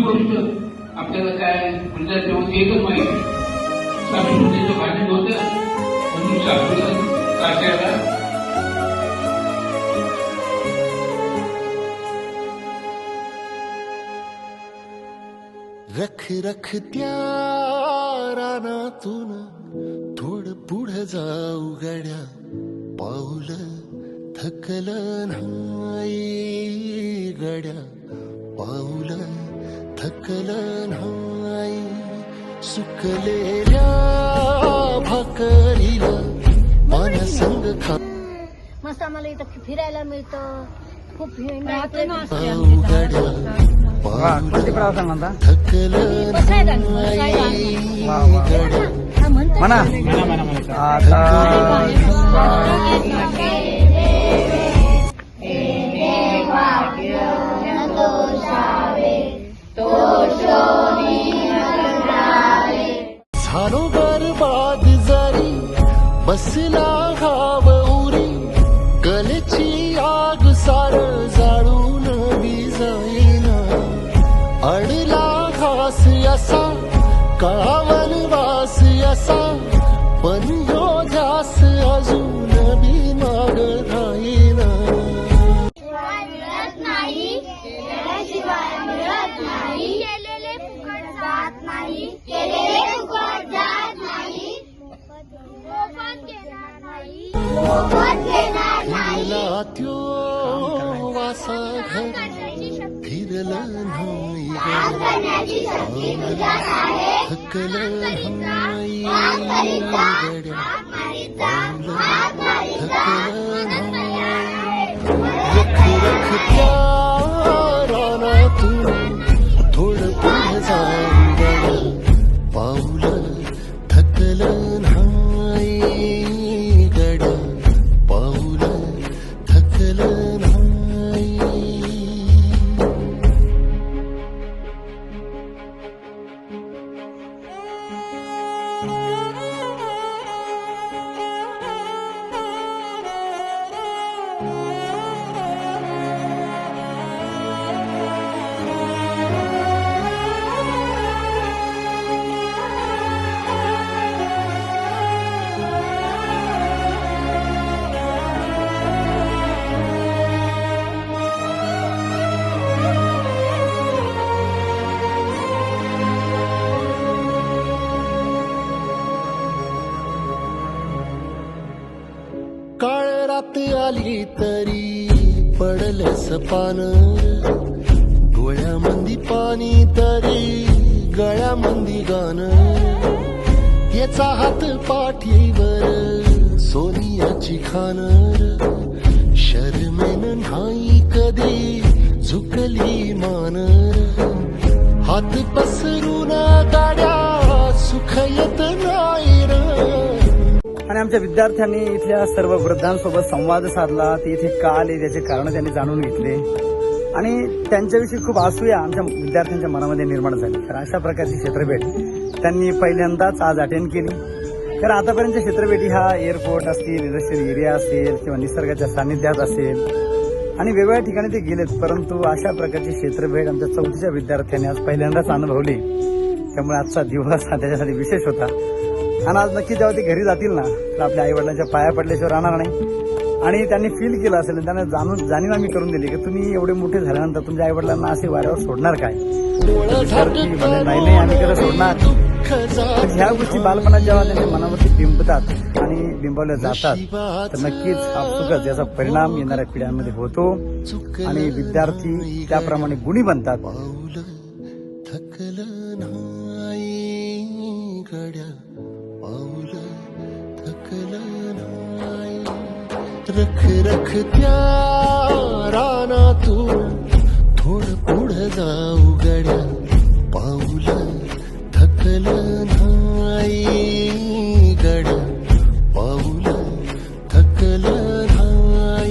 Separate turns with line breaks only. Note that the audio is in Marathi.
गोष्ट आपल्याला काय म्हणजे तेव्हा एकच माहिती सासूचं भाषण होतं म्हणून सासूला सासऱ्याला
रख रख त्या रानातून थोडं पुढं जाऊ गड्या पाऊल थकलं नाही गड्या पाऊल थकलं नाही सुकलेल्या भाकरीला मन संग खा
मस्त आम्हाला इथं फिरायला मिळतं खूप
पाऊ गड्या
कोणती प्रवास म्हणता
थकलं नाही गड्या
म्हणा आता
झालो बरबाद जरी बसला घाव उरी गलेची आग सार जाळून जाईना अडला घास असा कळावन वास असा पण ह्यो ध्यास अजून बी माग राहीना
मिळत नाही केल्याशिवाय मिळत नाही केलेले फुकट जात नाही केलेले फुकट जात नाही मोफत घेणार नाही मोफत घेणार नाही
फिरला त्यो वासा घर फिरलं नाही थकलं नाही गड्या थकलं नाही रख रख त्या रानातून थोडं पुढं जाऊ गड्या पाऊल थकलं नाही गड्या पाऊल थकलं नाही काळ रात आली तरी पडलं सपान डोळ्यामंदी पाणी तरी गळ्यामंदी गाणं याचा हात पाठीवर सोनियाची खान शर्मेन नाही कधी झुकली मान हात पसरून गाड्या सुख येत नाही र
आणि आमच्या विद्यार्थ्यांनी इथल्या सर्व वृद्धांसोबत संवाद साधला ते इथे का आले त्याचे कारण त्यांनी जाणून घेतले आणि त्यांच्याविषयी खूप असूया आमच्या विद्यार्थ्यांच्या मनामध्ये निर्माण झाली. तर अशा प्रकारची क्षेत्रभेट त्यांनी पहिल्यांदाच आज अटेंड केली. तर आतापर्यंतच्या क्षेत्रभेटी हा एअरपोर्ट असतील इंडस्ट्रियल एरिया असेल किंवा निसर्गाच्या सानिध्यात असेल आणि वेगवेगळ्या ठिकाणी ते गेलेत, परंतु अशा प्रकारची क्षेत्रभेट आमच्या 4थीच्या विद्यार्थ्यांनी आज पहिल्यांदाच अनुभवली. त्यामुळे आजचा दिवस हा त्याच्यासाठी विशेष होता आणि आज नक्की जेव्हा ते घरी जातील ना तर आपल्या आईवडिलांच्या पाया पडल्याशिवाय राहणार नाही आणि त्यांनी फील केलं असेल, त्यांना जाणीव आम्ही करून दिली की तुम्ही एवढे मोठे झाल्यानंतर तुमच्या आईवडिलांना असे वाऱ्यावर सोडणार काय. नाही आम्ही त्याला सोडणार. ह्या गोष्टी बालपणात जेव्हा त्यांच्या मनावरती बिंबतात आणि बिंबवल्या जातात तर नक्कीच आपसुकच याचा परिणाम येणाऱ्या पिढ्यांमध्ये होतो आणि विद्यार्थी त्याप्रमाणे गुणी बनतात.
थकलं नाही गड्या पाऊल थकलं नाही रख रख त्या रानातून थोडं पुढं जाऊ गड्या पाऊल थकलं नाही